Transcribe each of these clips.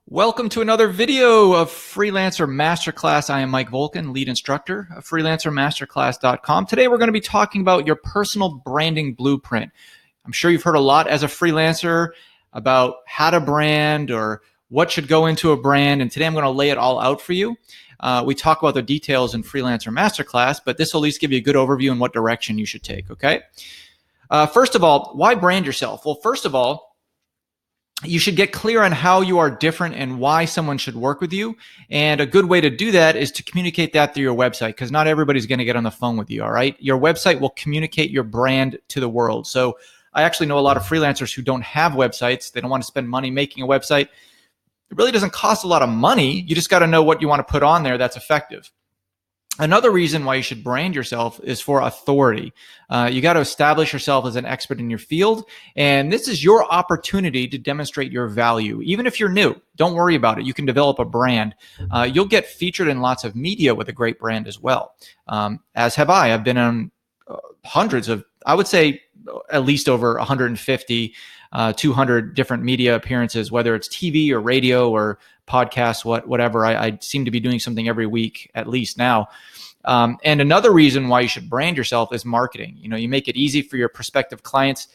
Welcome to another video of Freelancer Masterclass. I am Mike Volkin, lead instructor of freelancermasterclass.com. Today we're going to be talking about your personal branding blueprint. I'm sure you've heard a lot as a freelancer about how to brand or what should go into a brand, and today I'm going to lay it all out for you. We talk about the details in Freelancer Masterclass, but this will at least give you a good overview in what direction you should take, okay? First of all, why brand yourself? Well, first of all, you should get clear on how you are different and why someone should work with you. And a good way to do that is to communicate that through your website, because not everybody's going to get on the phone with you, all right? Your website will communicate your brand to the world. So I actually know a lot of freelancers who don't have websites. They don't want to spend money making a website. It really doesn't cost a lot of money. You just got to know what you want to put on there that's effective. Another reason why you should brand yourself is for authority. You got to establish yourself as an expert in your field, and this is your opportunity to demonstrate your value. Even if you're new, don't worry about it. You can develop a brand. You'll get featured in lots of media with a great brand as well, as have I. I've been on hundreds of, I would say at least over 150, 200 different media appearances, whether it's TV or radio or podcasts, whatever. I seem to be doing something every week at least now. And another reason why you should brand yourself is marketing. You make it easy for your prospective clients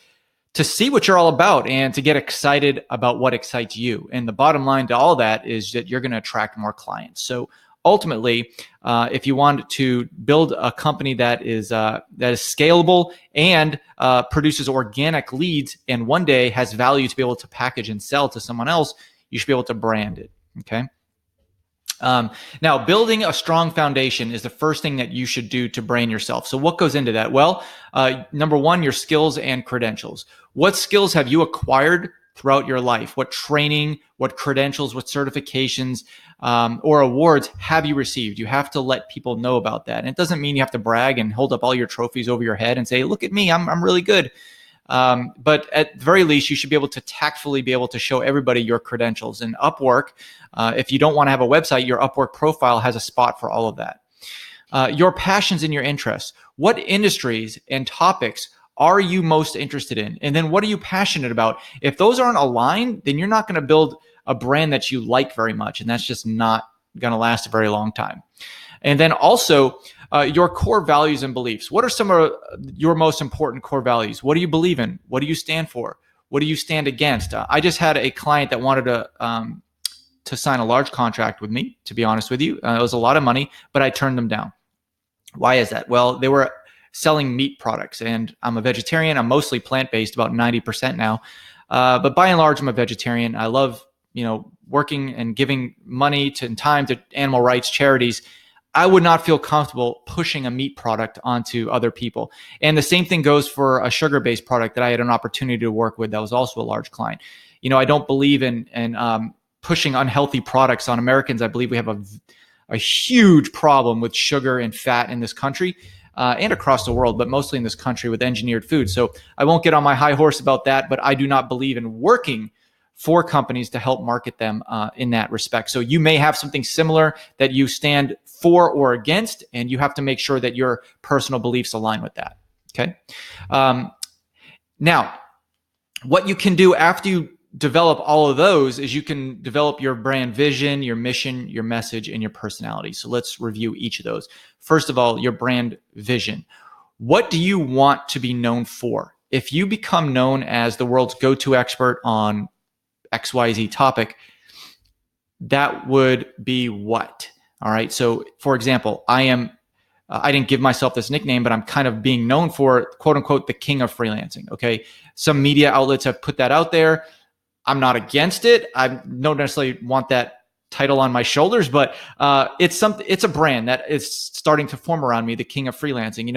to see what you're all about and to get excited about what excites you. And the bottom line to all that is that you're going to attract more clients. So ultimately, if you want to build a company that is scalable and produces organic leads and one day has value to be able to package and sell to someone else, you should be able to brand it. Okay. Now, building a strong foundation is the first thing that you should do to brand yourself. So what goes into that? Well, number one, your skills and credentials. What skills have you acquired throughout your life? What training, what credentials, what certifications, or awards have you received? You have to let people know about that. And it doesn't mean you have to brag and hold up all your trophies over your head and say, look at me, I'm really good. But at the very least, you should be able to tactfully be able to show everybody your credentials. And Upwork, if you don't want to have a website, your Upwork profile has a spot for all of that. Your passions and your interests. What industries and topics are you most interested in? And then what are you passionate about? If those aren't aligned, then you're not going to build a brand that you like very much. And that's just not going to last a very long time. And then also your core values and beliefs. What are some of your most important core values? What do you believe in? What do you stand for? What do you stand against? I just had a client that wanted to sign a large contract with me, to be honest with you. It was a lot of money, but I turned them down. Why is that? Well, they were selling meat products, and I'm a vegetarian. I'm mostly plant-based, about 90% now. But by and large, I'm a vegetarian. I love, working and giving money and time to animal rights charities. I would not feel comfortable pushing a meat product onto other people. And the same thing goes for a sugar-based product that I had an opportunity to work with that was also a large client. I don't believe in pushing unhealthy products on Americans. I believe we have a huge problem with sugar and fat in this country and across the world, but mostly in this country with engineered food. So I won't get on my high horse about that, but I do not believe in working for companies to help market them in that respect. So you may have something similar that you stand for or against, and you have to make sure that your personal beliefs align with that. Okay. Now, what you can do after you develop all of those is you can develop your brand vision, your mission, your message, and your personality. So let's review each of those. First of all, your brand vision. What do you want to be known for? If you become known as the world's go-to expert on XYZ topic, that would be what? All right. So for example, I didn't give myself this nickname, but I'm kind of being known for, quote unquote, the king of freelancing. Okay. Some media outlets have put that out there. I'm not against it. I don't necessarily want that title on my shoulders, but it's a brand that is starting to form around me, the king of freelancing.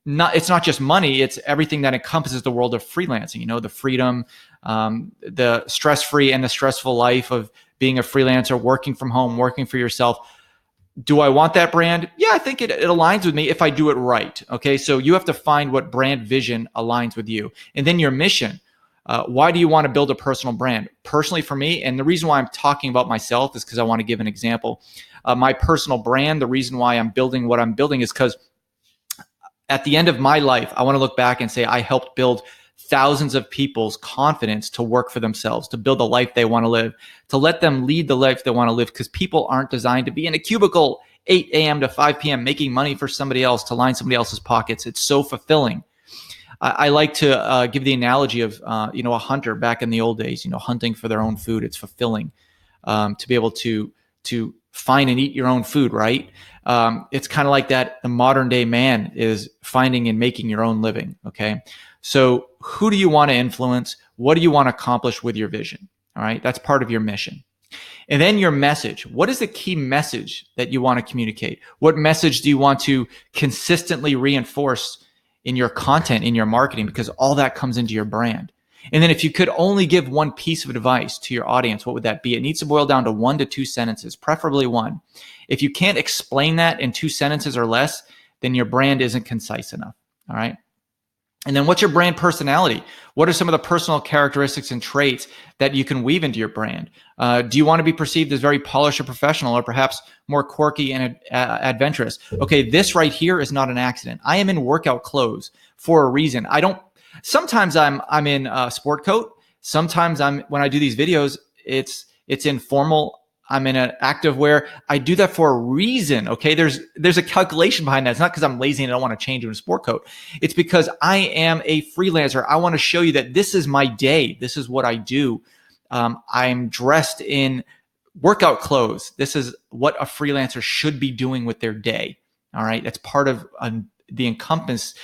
It's not just money, it's everything that encompasses the world of freelancing, the freedom, the stress-free and the stressful life of being a freelancer, working from home, working for yourself. Do I want that brand? Yeah, I think it aligns with me if I do it right. Okay, so you have to find what brand vision aligns with you. And then your mission. Why do you want to build a personal brand? Personally for me, and the reason why I'm talking about myself is because I want to give an example. My personal brand, the reason why I'm building what I'm building is because at the end of my life, I want to look back and say I helped build thousands of people's confidence to work for themselves, to build the life they want to live, to let them lead the life they want to live, because people aren't designed to be in a cubicle 8 a.m. to 5 p.m. making money for somebody else to line somebody else's pockets. It's so fulfilling. I like to give the analogy of a hunter back in the old days, hunting for their own food. It's fulfilling to be able to find and eat your own food, right? It's kind of like that. The modern day man is finding and making your own living. Okay. So who do you want to influence? What do you want to accomplish with your vision? All right. That's part of your mission. And then your message. What is the key message that you want to communicate? What message do you want to consistently reinforce in your content, in your marketing? Because all that comes into your brand. And then if you could only give one piece of advice to your audience, what would that be? It needs to boil down to 1 to 2 sentences, preferably 1. If you can't explain that in 2 sentences or less, then your brand isn't concise enough. All right. And then what's your brand personality? What are some of the personal characteristics and traits that you can weave into your brand? Do you want to be perceived as very polished or professional, or perhaps more quirky and adventurous? Okay, this right here is not an accident. I am in workout clothes for a reason. Sometimes I'm in a sport coat. Sometimes when I do these videos, it's informal. I'm in an active wear. I do that for a reason. Okay. There's a calculation behind that. It's not because I'm lazy and I don't want to change into a sport coat. It's because I am a freelancer. I want to show you that this is my day. This is what I do. I'm dressed in workout clothes. This is what a freelancer should be doing with their day. All right. That's part of the encompass.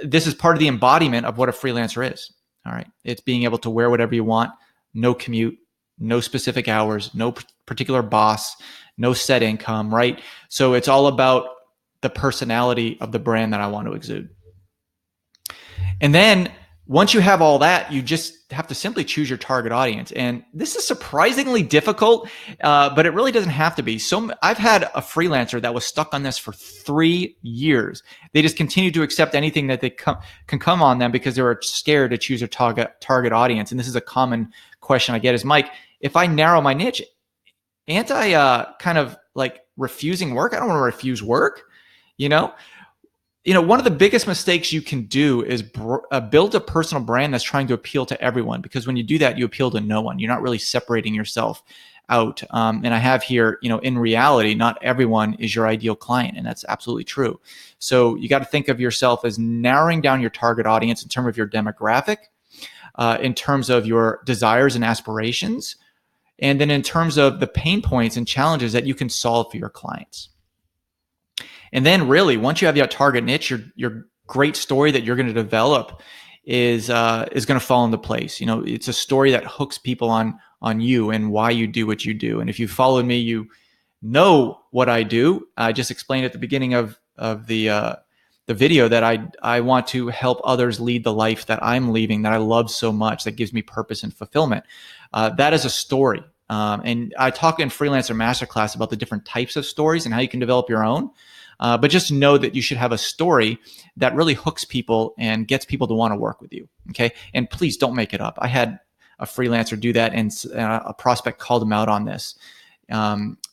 This is part of the embodiment of what a freelancer is. All right. It's being able to wear whatever you want, no commute, no specific hours, no particular boss, no set income, right? So it's all about the personality of the brand that I want to exude. And then once you have all that, you just have to simply choose your target audience. And this is surprisingly difficult, but it really doesn't have to be. So I've had a freelancer that was stuck on this for 3 years. They just continued to accept anything that they can come on them because they were scared to choose a target audience. And this is a common question I get is, Mike, if I narrow my niche, ain't I kind of like refusing work? I don't want to refuse work. One of the biggest mistakes you can do is build a personal brand that's trying to appeal to everyone, because when you do that, you appeal to no one. You're not really separating yourself out. And I have here, in reality, not everyone is your ideal client, and that's absolutely true. So you got to think of yourself as narrowing down your target audience in terms of your demographic, in terms of your desires and aspirations, and then in terms of the pain points and challenges that you can solve for your clients. And then really, once you have your target niche, your great story that you're going to develop is going to fall into place. It's a story that hooks people on you and why you do what you do. And if you followed me, you know what I do. I just explained at the beginning of the video that I want to help others lead the life that I'm leading, that I love so much, that gives me purpose and fulfillment. That is a story. And I talk in Freelancer Masterclass about the different types of stories and how you can develop your own. But just know that you should have a story that really hooks people and gets people to want to work with you. Okay. And please don't make it up. I had a freelancer do that, and a prospect called him out on this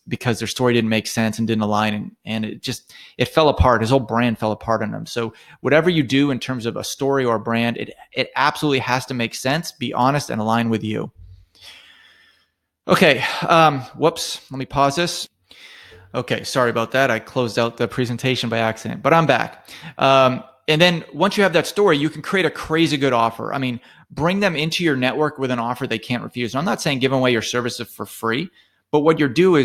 because their story didn't make sense and didn't align. And it fell apart. His whole brand fell apart on him. So whatever you do in terms of a story or a brand, it absolutely has to make sense, be honest, and align with you. Okay. Whoops. Let me pause this. Okay, sorry about that. I closed out the presentation by accident, but I'm back. And then once you have that story, you can create a crazy good offer. I mean, bring them into your network with an offer they can't refuse. And I'm not saying give away your services for free, but what you're doing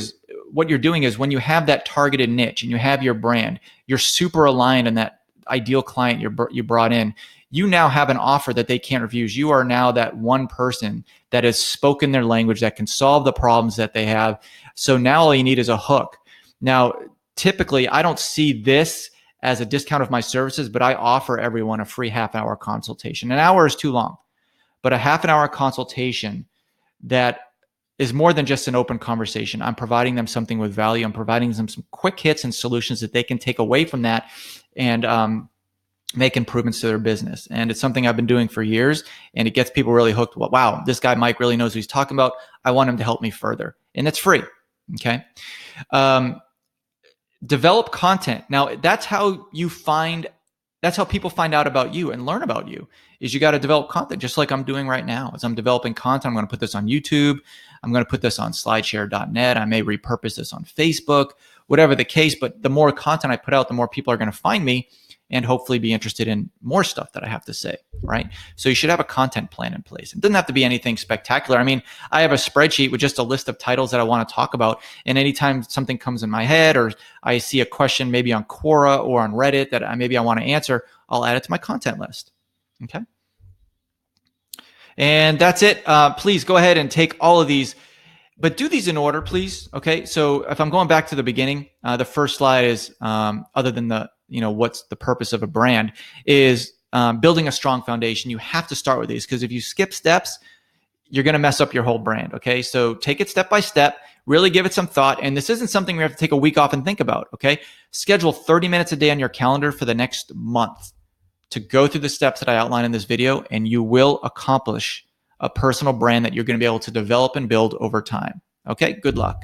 is when you have that targeted niche and you have your brand, you're super aligned on that ideal client you brought in. You now have an offer that they can't refuse. You are now that one person that has spoken their language, that can solve the problems that they have. So now all you need is a hook. Now, typically, I don't see this as a discount of my services, but I offer everyone a free half-hour consultation. An hour is too long, but a half-an-hour consultation that is more than just an open conversation. I'm providing them something with value. I'm providing them some quick hits and solutions that they can take away from that and make improvements to their business. And it's something I've been doing for years, and it gets people really hooked. Wow, this guy, Mike, really knows what he's talking about. I want him to help me further. And it's free, okay? Develop content. Now, that's how you find That's how people find out about you and learn about you, is you got to develop content, just like I'm doing right now. As I'm developing content, I'm going to put this on YouTube. I'm going to put this on slideshare.net. I may repurpose this on Facebook, whatever the case. But the more content I put out, the more people are going to find me and hopefully be interested in more stuff that I have to say, right? So you should have a content plan in place. It doesn't have to be anything spectacular. I mean, I have a spreadsheet with just a list of titles that I want to talk about. And anytime something comes in my head, or I see a question maybe on Quora or on Reddit that maybe I want to answer, I'll add it to my content list. Okay. And that's it. Please go ahead and take all of these, but do these in order, please. Okay. So if I'm going back to the beginning, the first slide is, other than the, what's the purpose of a brand, is building a strong foundation. You have to start with these, because if you skip steps, you're going to mess up your whole brand. Okay. So take it step by step, really give it some thought. And this isn't something we have to take a week off and think about. Okay. Schedule 30 minutes a day on your calendar for the next month to go through the steps that I outlined in this video, and you will accomplish a personal brand that you're going to be able to develop and build over time. Okay. Good luck.